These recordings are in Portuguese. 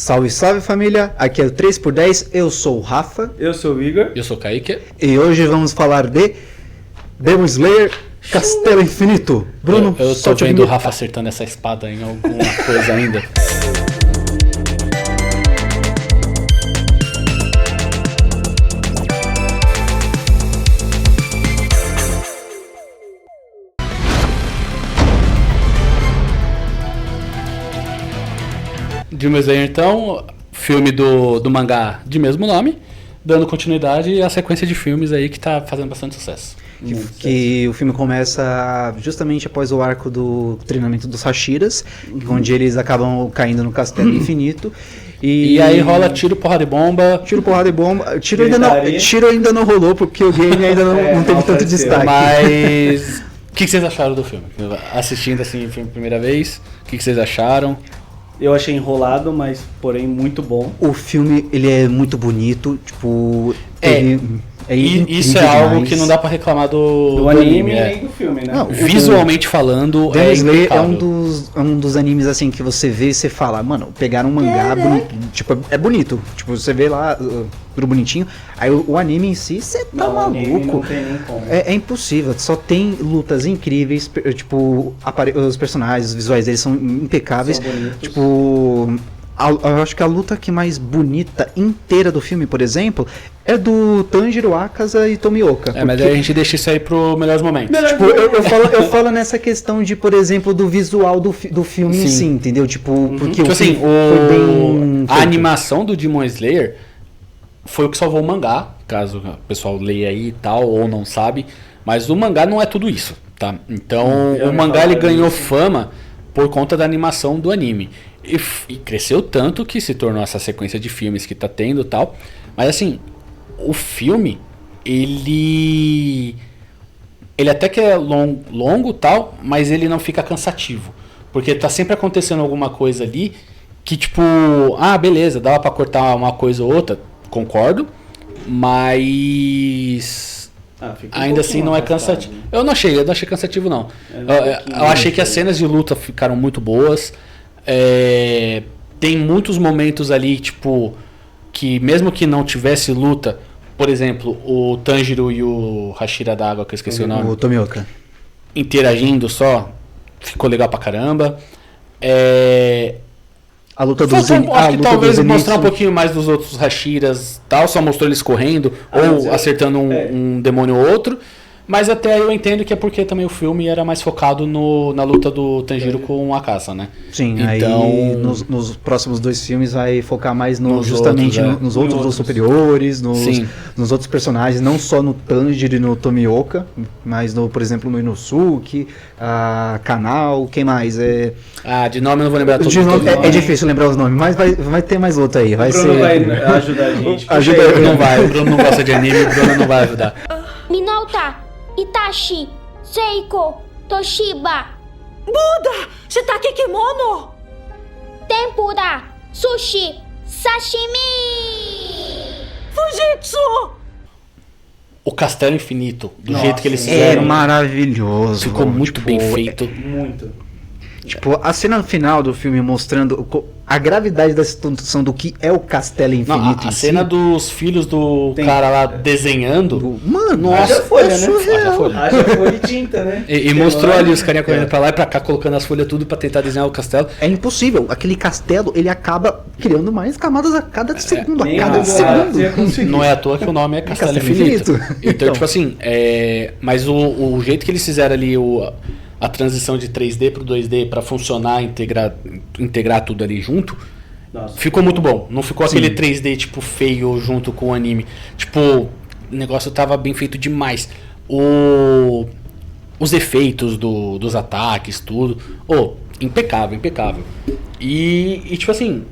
Salve, salve família, aqui é o 3x10, eu sou o Rafa. Eu sou o Igor. Eu sou o Kaique. E hoje vamos falar de Demon Slayer Castelo Infinito. Bruno, eu tô solte a vendo o vinheta. Rafa acertando essa espada em alguma coisa ainda. Demon Slayer, então, filme do mangá de mesmo nome, dando continuidade à sequência de filmes aí que tá fazendo bastante sucesso. Que o filme começa justamente após o arco do treinamento dos Hashiras, onde eles acabam caindo no Castelo Infinito. E aí rola tiro, porrada e bomba. Tiro, porrada e bomba. Tiro ainda não rolou, porque o game ainda não teve tanto destaque. Mas o que vocês acharam do filme? Assistindo assim o filme a primeira vez, o que vocês acharam? Eu achei enrolado, mas porém muito bom. O filme, ele é muito bonito, tipo... Isso é algo que não dá pra reclamar do anime, nem do filme, né? Não, visualmente falando, Demon Slayer é impecável. um dos animes assim que você vê e você fala, mano, pegaram um mangá bonito, tipo, é bonito, tipo, você vê lá tudo bonitinho, aí o anime em si, você tá maluco, Não tem nem como. é impossível, só tem lutas incríveis, tipo, os personagens, os visuais deles são impecáveis, São bonitos. tipo... Eu acho que a luta que mais bonita inteira do filme, por exemplo, é do Tanjiro, Akaza e Tomioka. Mas aí a gente deixa isso aí pro melhores momentos. Tipo, eu falo nessa questão de, por exemplo, do visual do filme em si, entendeu? Tipo, porque Tipo o assim, filme foi bem a feito. animação do Demon Slayer foi o que salvou o mangá, caso o pessoal leia aí e tal, ou não sabe. Mas o mangá não é tudo isso, tá? Então, o mangá ele ganhou fama por conta da animação do anime. E cresceu tanto que se tornou essa sequência de filmes que tá tendo e tal. Mas assim, o filme, ele até que é longo tal, mas ele não fica cansativo. Porque tá sempre acontecendo alguma coisa ali que tipo, beleza, dava pra cortar uma coisa ou outra, concordo, mas ainda assim não é cansativo. Eu não achei cansativo não. Eu achei que as cenas de luta ficaram muito boas. Tem muitos momentos ali, tipo, que mesmo que não tivesse luta, por exemplo, o Tanjiro e o Hashira d'Água, que eu esqueci o nome, O Tomioka. interagindo só, ficou legal pra caramba. A luta dos Acho que talvez mostrar um pouquinho mais dos outros Hashiras, tal, só mostrou eles correndo ou acertando um demônio ou outro. Mas até eu entendo que é porque também o filme era mais focado na luta do Tanjiro com o Akaza, né? Sim, então, aí nos próximos dois filmes vai focar mais nos outros superiores, nos outros personagens, não só no Tanjiro e no Tomioka, mas por exemplo no Inosuke, a Kanao, quem mais? De nome eu não vou lembrar todos. É difícil lembrar os nomes, mas vai ter mais outro aí. O Bruno vai ajudar a gente. O Bruno não gosta de anime, o Bruno não vai ajudar. Minolta, Itachi, Seiko, Toshiba, Buda! Shitake Kimono! Tempura, Sushi, Sashimi! Fujitsu! O Castelo Infinito, do Nossa, jeito que eles É fizeram, maravilhoso. ficou muito bem feito. Muito. Tipo, a cena final do filme mostrando a gravidade da situação do que é o Castelo Infinito. Não, a cena dos filhos do cara lá desenhando. Mano, Haja folha, né? surreal. Haja folha e tinta, né? E mostrou ali os carinha correndo pra lá e pra cá, colocando as folhas tudo pra tentar desenhar o castelo. É impossível. Aquele castelo, ele acaba criando mais camadas a cada segundo. Nem A cada a segundo. ia conseguir. Não é à toa que o nome é Castelo Castelo Infinito. Infinito. Então, Então. tipo assim, mas o jeito que eles fizeram ali a transição de 3D pro 2D pra funcionar, integrar tudo ali junto, Nossa. ficou muito bom. Não ficou aquele 3D tipo feio junto com o anime. Tipo, o negócio tava bem feito demais. Os efeitos dos ataques, tudo. Impecável, impecável. E tipo assim,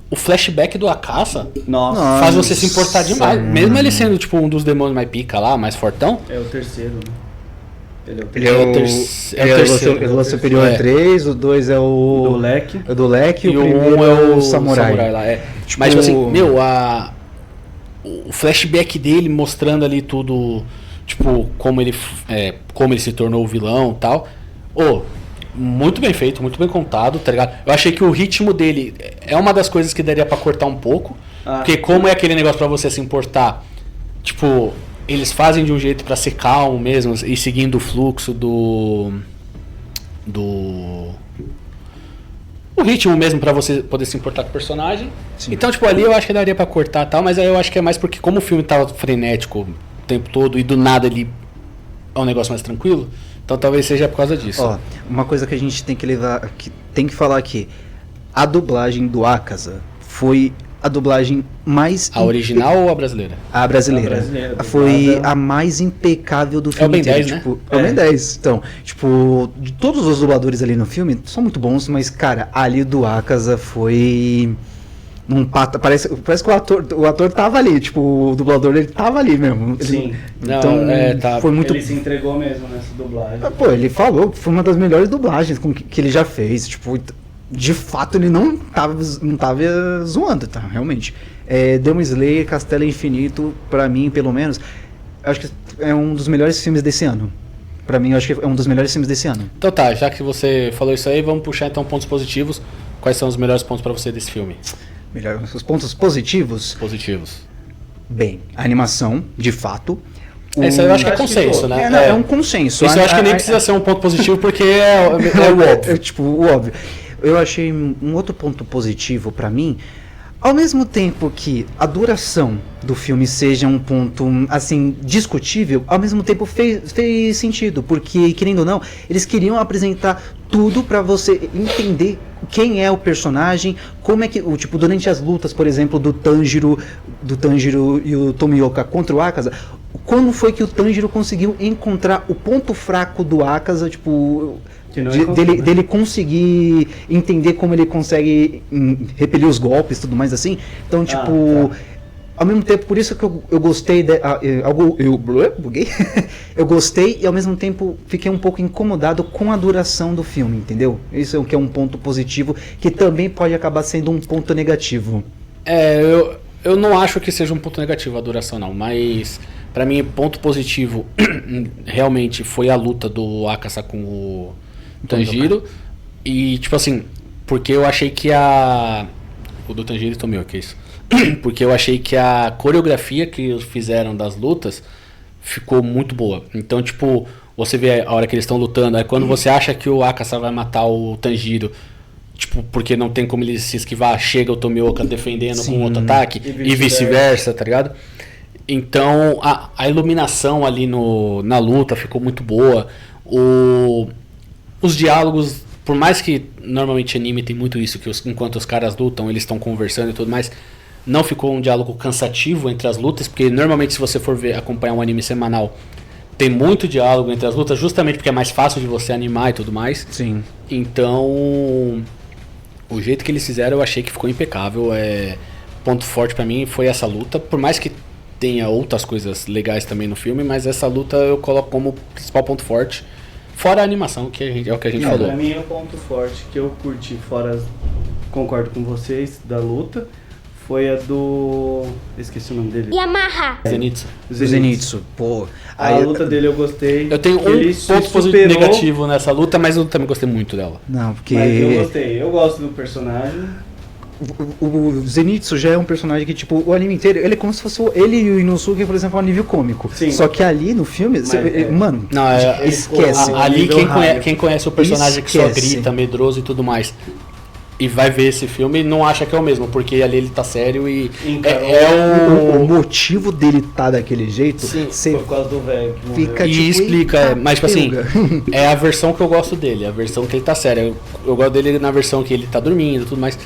o flashback do Akaza Nossa. faz você se importar demais. Nossa. Mesmo ele sendo tipo um dos demônios mais pica lá, mais fortão. É o terceiro, né? Ele é o Ele é o terceiro. Lua Superior É. 3, o 2 é o... do leque. É do leque E o o primeiro 1 é o Samurai. lá. Mas tipo assim, o flashback dele mostrando ali tudo, tipo, como ele se tornou o vilão e tal. muito bem feito, muito bem contado, tá ligado? Eu achei que o ritmo dele é uma das coisas que daria pra cortar um pouco. Porque como é aquele negócio pra você se importar, tipo, eles fazem de um jeito pra ser calmo mesmo e seguindo o fluxo o ritmo mesmo pra você poder se importar com o personagem. Sim. Então, tipo, ali eu acho que daria pra cortar e tal, mas aí eu acho que é mais porque como o filme tava frenético o tempo todo e do nada ele é um negócio mais tranquilo, então talvez seja por causa disso. Ó, uma coisa que a gente tem que levar, que tem que falar aqui, a dublagem do Akaza foi a dublagem mais... A original ou a brasileira? A brasileira. Foi a mais impecável do filme. É o Ben 10, tipo, né? É o Ben 10. Então, tipo, de todos os dubladores ali no filme são muito bons, mas, cara, ali do Akaza foi... Parece que o ator tava ali, tipo, o dublador ele tava ali mesmo. Sim. Então, foi muito... Ele se entregou mesmo nessa dublagem. Pô, ele falou que foi uma das melhores dublagens que ele já fez, tipo... De fato, ele não tava zoando, tá? Realmente. Demon Slayer, Castelo Infinito, pra mim, pelo menos, acho que é um dos melhores filmes desse ano. Pra mim, eu acho que é um dos melhores filmes desse ano. Então tá, já que você falou isso aí, vamos puxar então pontos positivos. Quais são os melhores pontos pra você desse filme? Os pontos positivos? Positivos. Bem, a animação, de fato. Isso aí eu acho que é consenso, né? É um consenso. Isso eu acho que nem precisa ser um ponto positivo, porque é o óbvio. Tipo, o óbvio. Eu achei um outro ponto positivo pra mim, ao mesmo tempo que a duração do filme seja um ponto, assim, discutível, ao mesmo tempo fez sentido, porque, querendo ou não, eles queriam apresentar tudo pra você entender quem é o personagem, como é que, tipo, durante as lutas, por exemplo, do Tanjiro e o Tomioka contra o Akaza, como foi que o Tanjiro conseguiu encontrar o ponto fraco do Akaza, tipo... dele conseguir entender como ele consegue repelir os golpes e tudo mais assim. Então, tipo, ao mesmo tempo, por isso que eu gostei buguei. Eu gostei e ao mesmo tempo fiquei um pouco incomodado com a duração do filme, entendeu? Isso é o que é um ponto positivo, que também pode acabar sendo um ponto negativo. Eu não acho que seja um ponto negativo a duração não, mas pra mim ponto positivo realmente foi a luta do Akaza com o Tanjiro, e tipo assim, porque eu achei que o do Tanjiro tomou, que é isso? Porque eu achei que a coreografia que fizeram das lutas ficou muito boa. Então, tipo, você vê a hora que eles estão lutando, aí quando você acha que o Akaza vai matar o Tanjiro, tipo, porque não tem como ele se esquivar, chega o Tomioka defendendo com outro ataque, e vice-versa, tá ligado? Então, a iluminação ali na luta ficou muito boa. Os diálogos, por mais que normalmente anime tem muito isso, que enquanto os caras lutam, eles estão conversando e tudo mais, não ficou um diálogo cansativo entre as lutas, porque normalmente se você for acompanhar um anime semanal, tem muito diálogo entre as lutas, justamente porque é mais fácil de você animar e tudo mais. Sim. Então, o jeito que eles fizeram eu achei que ficou impecável. Ponto forte pra mim foi essa luta, por mais que tenha outras coisas legais também no filme, mas essa luta eu coloco como principal ponto forte. Fora a animação, que é o que a gente falou. Pra mim, o ponto forte que eu curti, concordo com vocês, da luta, foi a do... esqueci o nome dele. Yamaha. Zenitsu. Pô. A luta dele eu gostei. Eu tenho um ponto positivo negativo nessa luta, mas eu também gostei muito dela. Não, porque... Mas eu gostei. Eu gosto do personagem. O Zenitsu já é um personagem que, tipo, o anime inteiro, ele é como se fosse ele e o Inosuke, por exemplo, a nível cômico. Sim. Só que ali no filme, mano, não, esquece. Ali quem conhece o personagem que só grita, medroso e tudo mais, e vai ver esse filme, não acha que é o mesmo, porque ali ele tá sério e o motivo dele tá daquele jeito. Sim, foi por causa do velho que fica, e explica, mas tipo assim, é a versão que eu gosto dele, a versão que ele tá sério. Eu gosto dele na versão que ele tá dormindo e tudo mais.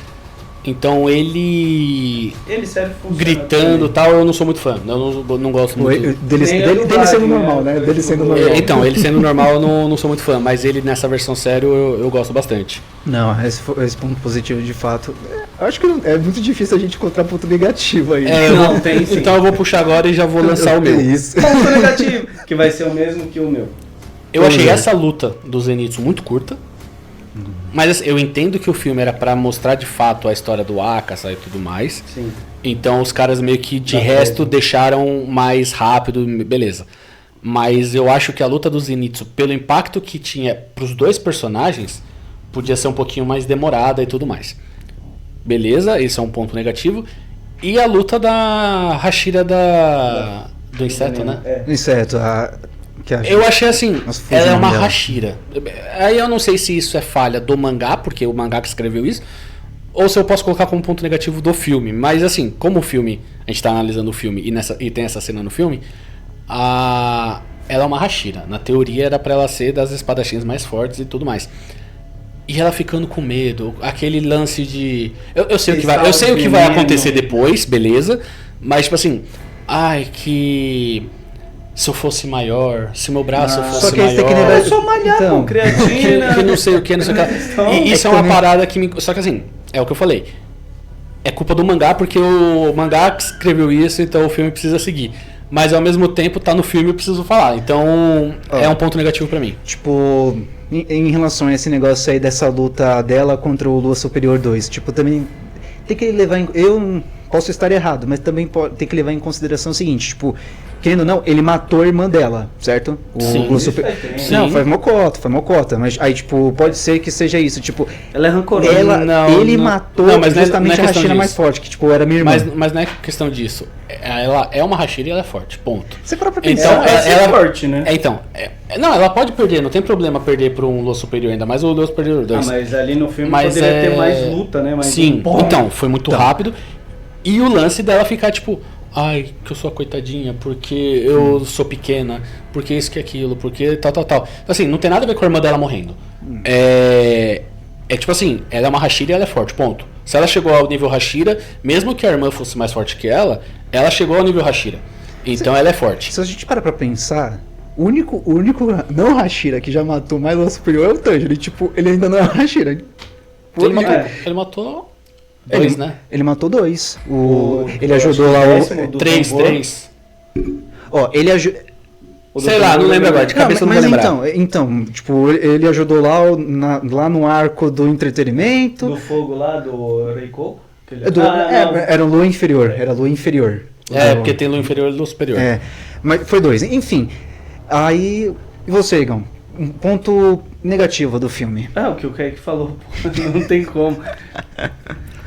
Então ele serve gritando e tal, eu não sou muito fã. Eu não gosto muito. Dele sendo normal, né? Dele sendo normal. Então, ele sendo normal eu não sou muito fã, mas ele nessa versão sério eu gosto bastante. Não, esse ponto positivo de fato. Acho que é muito difícil a gente encontrar ponto negativo aí. Não tem sim. Então eu vou puxar agora e já vou lançar o meu. Isso. Ponto negativo, que vai ser o mesmo que o meu. Eu achei essa luta do Zenitsu muito curta. Mas assim, eu entendo que o filme era pra mostrar de fato a história do Akaza e tudo mais. Sim. Então os caras meio que de resto deixaram mais rápido, beleza. Mas eu acho que a luta do Zenitsu, pelo impacto que tinha pros dois personagens, podia ser um pouquinho mais demorada e tudo mais. Beleza, esse é um ponto negativo. E a luta da Hashira do inseto, né? Inseto, eu achei assim, ela é uma Hashira. Aí eu não sei se isso é falha do mangá, porque o mangá que escreveu isso, ou se eu posso colocar como ponto negativo do filme. Mas assim, como o filme, a gente tá analisando o filme e tem essa cena no filme, ela é uma Hashira. Na teoria era pra ela ser das espadachins mais fortes e tudo mais. E ela ficando com medo, aquele lance de... Eu sei o que vai acontecer depois, beleza? Mas tipo assim, que... Se eu fosse maior, se meu braço fosse maior... Eu sou malhar com creatina. Que não sei o que, não sei o que. E isso é uma parada que me... Só que assim, é o que eu falei. É culpa do mangá, porque o mangá que escreveu isso, então o filme precisa seguir. Mas ao mesmo tempo tá no filme, eu preciso falar. Então é um ponto negativo pra mim. Tipo, em relação a esse negócio aí dessa luta dela contra o Lua Superior 2, tipo, também tem que levar em... Eu posso estar errado, mas também tem que levar em consideração o seguinte, tipo, querendo ou não, ele matou a irmã dela, certo? Sim. Não, foi mocota, mas aí, tipo, pode ser que seja isso, tipo... Ela é rancorosa. Ele matou justamente a Hashira mais forte, que, tipo, era minha irmã. Mas não é questão disso. Ela é uma Hashira e ela é forte, ponto. Você para pra pensar. Então, ela é forte, né? Não, ela pode perder, não tem problema perder pra um Lua Superior, ainda mais o Lua Superior 2. Mas ali no filme poderia ter mais luta, né? Sim, então, foi muito rápido. E o lance dela ficar tipo, que eu sou a coitadinha, porque eu sou pequena, porque isso que aquilo, porque tal. Assim, não tem nada a ver com a irmã dela morrendo. É tipo assim, ela é uma Hashira e ela é forte, ponto. Se ela chegou ao nível Hashira, mesmo que a irmã fosse mais forte que ela chegou ao nível Hashira. Então ela é forte. Se a gente para pra pensar, o único não Hashira que já matou mais Lua Superior é o Tanjiro. E, tipo, ele ainda não é Hashira. Ele matou... Dois, né? Ele matou 2. Ele ajudou lá o... 3. Ele ajudou... Sei lá, não lembro agora, de cabeça não vou lembrar. Então, tipo, ele ajudou lá no arco do entretenimento. Do fogo lá, do Reiko? Era Lua Inferior, porque tem Lua Inferior e Lua Superior. Mas foi 2. Enfim, aí... E você, Igão? Um ponto negativo do filme. O que o Kaique falou, não tem como.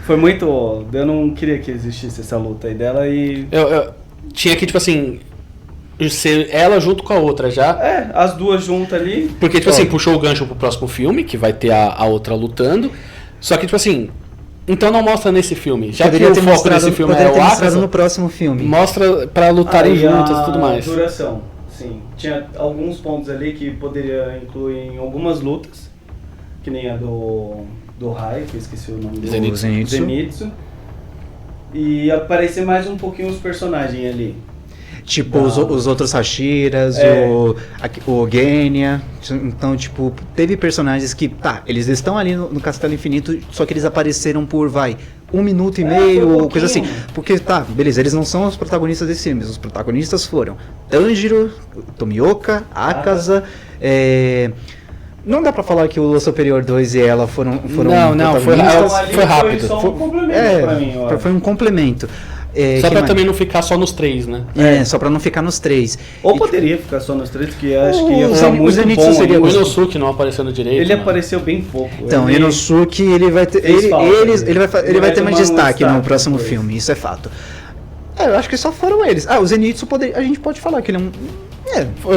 Foi muito... Eu não queria que existisse essa luta aí dela e... Eu tinha que, tipo assim... Ser ela junto com a outra já. As duas juntas ali. Porque, tipo assim, puxou o gancho pro próximo filme, que vai ter a outra lutando. Só que, tipo assim... Então não mostra nesse filme. Já poderia que o foco desse filme é o Akaza, no próximo filme. Mostra pra lutarem juntas e tudo mais. Duração, sim. Tinha alguns pontos ali que poderia incluir em algumas lutas. Que nem a do Rai, que eu esqueci o nome dele. Zenitsu. E aparecer mais um pouquinho os personagens ali. Tipo, os outros Hashiras, o Genya. Então, tipo, teve personagens que, eles estão ali no Castelo Infinito, só que eles apareceram por, 1 minuto e meio, ou coisa assim. Porque, beleza, eles não são os protagonistas desse filme. Os protagonistas foram Tanjiro, Tomioka, Akaza, Não dá pra falar que o Lua Superior 2 e ela foram Não, foi rápido. Foi só um complemento pra mim, foi um complemento. Só pra também não ficar só nos 3, né? Só pra não ficar nos 3. Ou poderia ficar só nos 3, que acho que ia ficar muito bom. O Inosuke não aparecendo direito. Ele apareceu bem pouco. Então, o Inosuke, ele vai ter... Ele vai ter mais destaque no próximo filme, isso é fato. Eu acho que só foram eles. O Zenitsu, a gente pode falar que ele é um...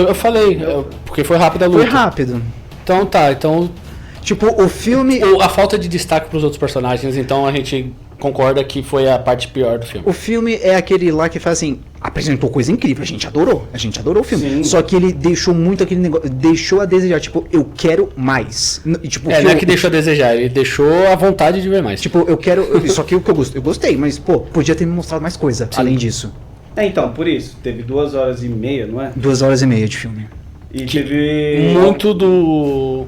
Eu falei, porque foi rápido a luta. Foi rápido. Então então... Tipo, o filme... A falta de destaque pros outros personagens, então a gente concorda que foi a parte pior do filme. O filme é aquele lá que faz assim, apresentou coisa incrível, a gente adorou o filme. Sim. Só que ele deixou muito aquele negócio, deixou a desejar, tipo, eu quero mais. E, tipo, não é que deixou a desejar, ele deixou a vontade de ver mais. Tipo, eu quero, só que o que eu gostei, mas, podia ter me mostrado mais coisa, além disso. Então, por isso, teve 2h30, não é? 2h30 de filme. E teve... Muito do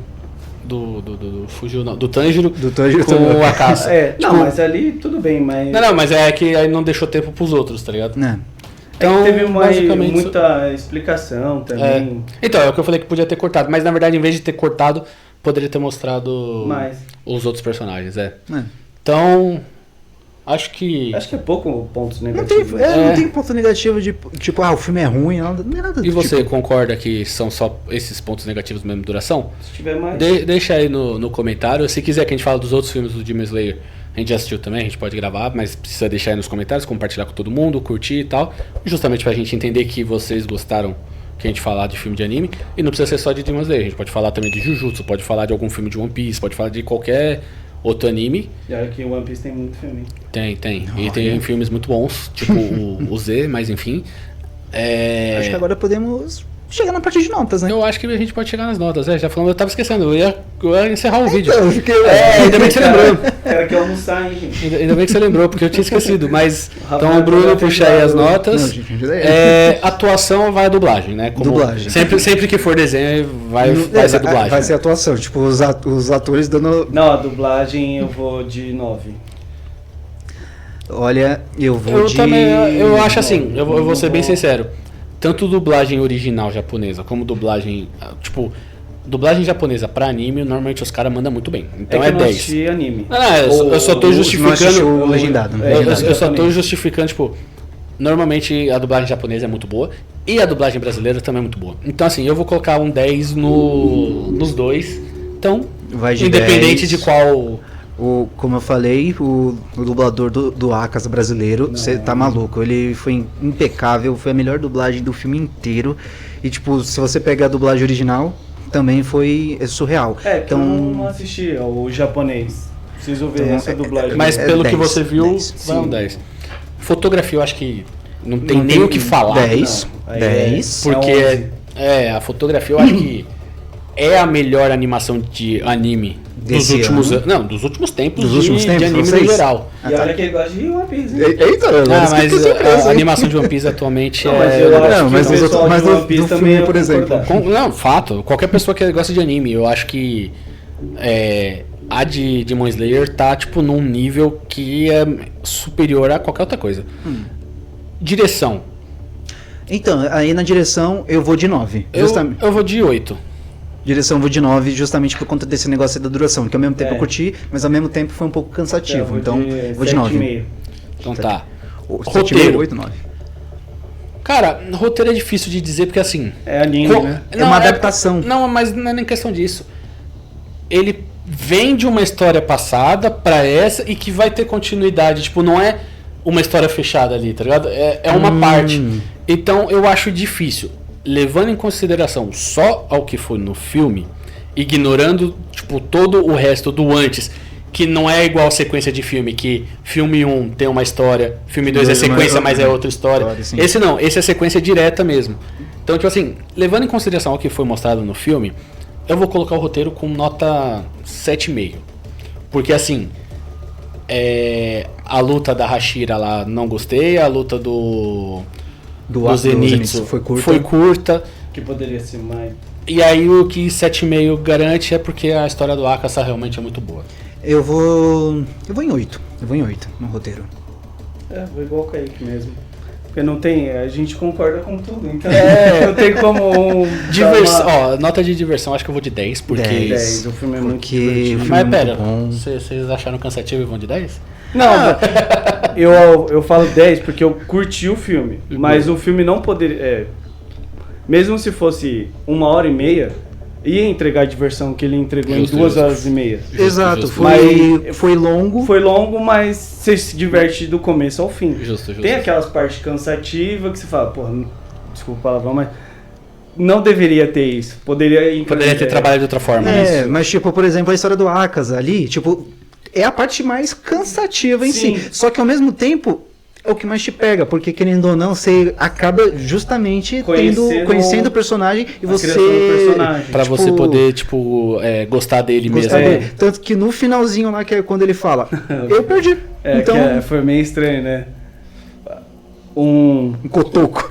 Tanjiro com o Akaza. Mas ali tudo bem, mas... Não, mas é que aí não deixou tempo pros outros, tá ligado? Então, teve muita explicação também. Então, é o que eu falei que podia ter cortado, mas na verdade, em vez de ter cortado, poderia ter mostrado os outros personagens, Então, Acho que é pouco pontos negativos. Não tem ponto negativo de tipo, o filme é ruim, não é nada do E você tipo. concorda que são só esses pontos negativos mesmo duração? Se tiver mais... Deixa aí no comentário. Se quiser que a gente fale dos outros filmes do Demon Slayer, a gente já assistiu também, a gente pode gravar, mas precisa deixar aí nos comentários, compartilhar com todo mundo, curtir e tal. Justamente pra gente entender que vocês gostaram que a gente falar de filme de anime. E não precisa ser só de Demon Slayer, a gente pode falar também de Jujutsu, pode falar de algum filme de One Piece, pode falar de qualquer outro anime. E olha que o One Piece tem muito filme. Tem. E tem filmes muito bons, tipo o Z, mas enfim. Acho que agora podemos chegar na parte de notas, né? Eu acho que a gente pode chegar nas notas, já falando, eu tava esquecendo, eu ia encerrar o vídeo. Eu fiquei... Ainda bem que você lembrou. Cara, que almoçar, hein, gente? Ainda bem que você lembrou, porque eu tinha esquecido. Mas Rafael, então o Bruno puxa aí as notas. Não, gente, Atuação vai a dublagem, né? Como dublagem. Sempre que for desenho, vai ser dublagem. Vai ser atuação, tipo, os atores dando... Não, a dublagem eu vou de 9. Olha, eu vou de... Eu acho assim, eu vou ser bem sincero. Tanto dublagem original japonesa como dublagem, tipo, dublagem japonesa pra anime, normalmente os caras mandam muito bem. Então é 10. Anime. Eu só tô justificando o legendado. Eu só tô justificando, tipo, normalmente a dublagem japonesa é muito boa e a dublagem brasileira também é muito boa. Então assim, eu vou colocar um 10 nos dois. Então, independente 10. de qual... Como eu falei, o dublador do Akaza brasileiro, você tá maluco, ele foi impecável, foi a melhor dublagem do filme inteiro. E tipo, se você pegar a dublagem original, também foi surreal. Então, eu não assisti o japonês. Preciso ver essa dublagem. Mas pelo 10, que você viu, 10. vai um 10. Fotografia eu acho que não tem nem o que falar. 10. Não. 10. Porque a fotografia eu acho que é a melhor animação de anime dos últimos anos. Não, dos últimos tempos de anime no geral. E olha que ele gosta de One Piece. Eita, mas a animação de One Piece atualmente mas no One Piece também, por exemplo. Não, fato. Qualquer pessoa que gosta de anime, eu acho que a de Demon Slayer tá tipo num nível que é superior a qualquer outra coisa. Direção. Então, aí na direção eu vou de 9. Eu vou de 8. Direção eu vou de 9 justamente por conta desse negócio da duração, que ao mesmo tempo eu curti, mas ao mesmo tempo foi um pouco cansativo. Então, vou de 9. Então tá. Roteiro. 8, 9. Cara, roteiro é difícil de dizer porque assim... É anime, né? É uma adaptação. Não, mas não é nem questão disso. Ele vem de uma história passada pra essa e que vai ter continuidade. Tipo, não é uma história fechada ali, tá ligado? É uma parte. Então eu acho difícil. Levando em consideração só ao que foi no filme, ignorando tipo todo o resto do antes, que não é igual a sequência de filme, que filme 1 tem uma história, filme 2 é sequência, mas é outra história. Esse não, esse é sequência direta mesmo. Então, tipo assim, levando em consideração ao que foi mostrado no filme, eu vou colocar o roteiro com nota 7,5. Porque assim, a luta da Hashira lá não gostei, a luta do Zenitsu foi curta. Que poderia ser mais. E aí o que 7,5 garante é porque a história do Akaza realmente é muito boa. Eu vou em 8. Eu vou em 8 no roteiro. Vou igual o Kaique mesmo. Porque não tem, a gente concorda com tudo, então não tem como... Nota de diversão, acho que eu vou de 10, porque... 10, o filme é muito divertido. Mas pera, vocês acharam cansativo e vão de 10? Não, eu falo 10 porque eu curti o filme, mas o filme não poderia... mesmo se fosse 1h30, ia entregar a diversão que ele entregou em 2h30. Exato, foi longo. Foi longo, mas você se diverte do começo ao fim. Justo. Tem aquelas partes cansativas que você fala, porra, desculpa o palavrão, mas não deveria ter isso. Poderia ter trabalhado de outra forma. Mas tipo, por exemplo, a história do Akaza ali, tipo, é a parte mais cansativa em si. Só que ao mesmo tempo é o que mais te pega, porque querendo ou não, você acaba justamente conhecendo o personagem e você... Pra tipo, você poder, tipo, gostar dele mesmo. Tanto que no finalzinho lá, que é quando ele fala, eu perdi. Então... foi meio estranho, né? Um cotoco.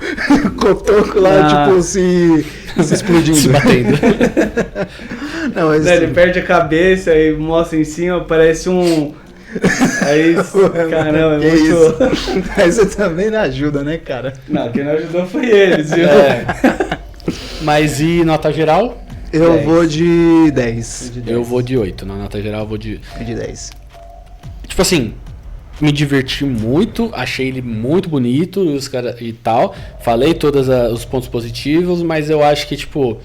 Cotoco lá, tipo, se explodindo. Se batendo. Não, mas... Ele perde a cabeça e mostra em cima, parece um... Aí, caramba, é muito... Isso? Mas você também não ajuda, né, cara? Não, quem não ajudou foi eles, viu? Mas e nota geral? Eu 10. Vou de 10. Eu vou de 8. Na nota geral eu vou de 10. Tipo assim, me diverti muito, achei ele muito bonito os cara, e tal. Falei todos os pontos positivos, mas eu acho que, tipo,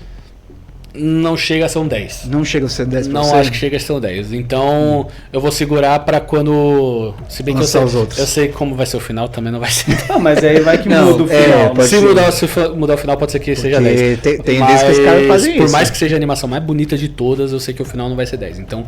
não chega a ser um 10. Não chega a ser 10 pra Não você? acho que chega a ser um 10. Então, eu vou segurar pra quando... Se bem que eu sei como vai ser o final, também não vai ser. Não, mas aí vai que muda o final. Se mudar o final, pode ser que seja 10. Tem vezes que os caras fazem isso. Por mais que seja a animação mais bonita de todas, eu sei que o final não vai ser 10. Então...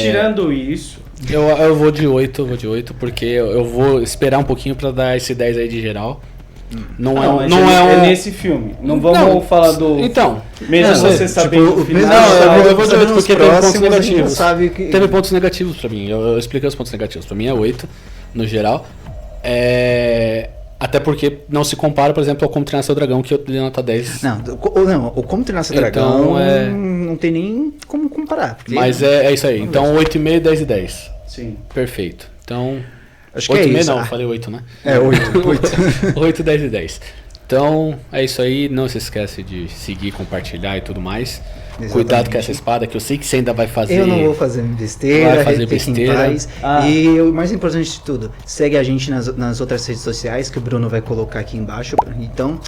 Tirando isso... Eu vou de 8, porque eu vou esperar um pouquinho pra dar esse 10 aí de geral. É nesse filme. Não vamos falar do... Então... Mesmo você sabendo o final... Eu vou de 8 porque teve pontos negativos. Teve pontos negativos pra mim. Eu expliquei os pontos negativos. Pra mim é 8, no geral. Até porque não se compara, por exemplo, ao Como Treinar Seu Dragão, que eu dei nota 10. O Como Treinar Seu Dragão não tem nem como comparar. Mas é isso aí. Então 8,5, 10 e 10. Sim. Perfeito. Então... Acho que 8,5 não, falei 8, né? 8. 8, 10 e 10. Então, é isso aí. Não se esquece de seguir, compartilhar e tudo mais. Exatamente. Cuidado com essa espada, que eu sei que você ainda vai fazer. Eu não vou fazer besteira. Vai fazer besteira. E o mais importante de tudo, segue a gente nas outras redes sociais, que o Bruno vai colocar aqui embaixo. Então,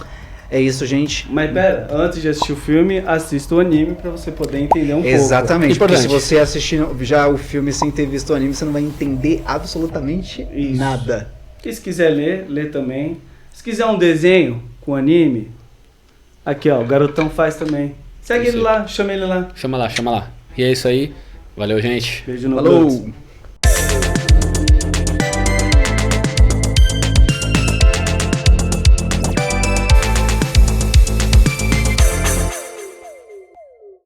é isso, gente. Mas pera, antes de assistir o filme, assista o anime pra você poder entender um pouco. Exatamente, porque se você assistir já o filme sem ter visto o anime, você não vai entender absolutamente nada. E se quiser ler, lê também. Se quiser um desenho com anime, aqui ó, o Garotão faz também. Segue ele lá, chama ele lá. Chama lá. E é isso aí. Valeu, gente. Beijo no Falou! Bruno.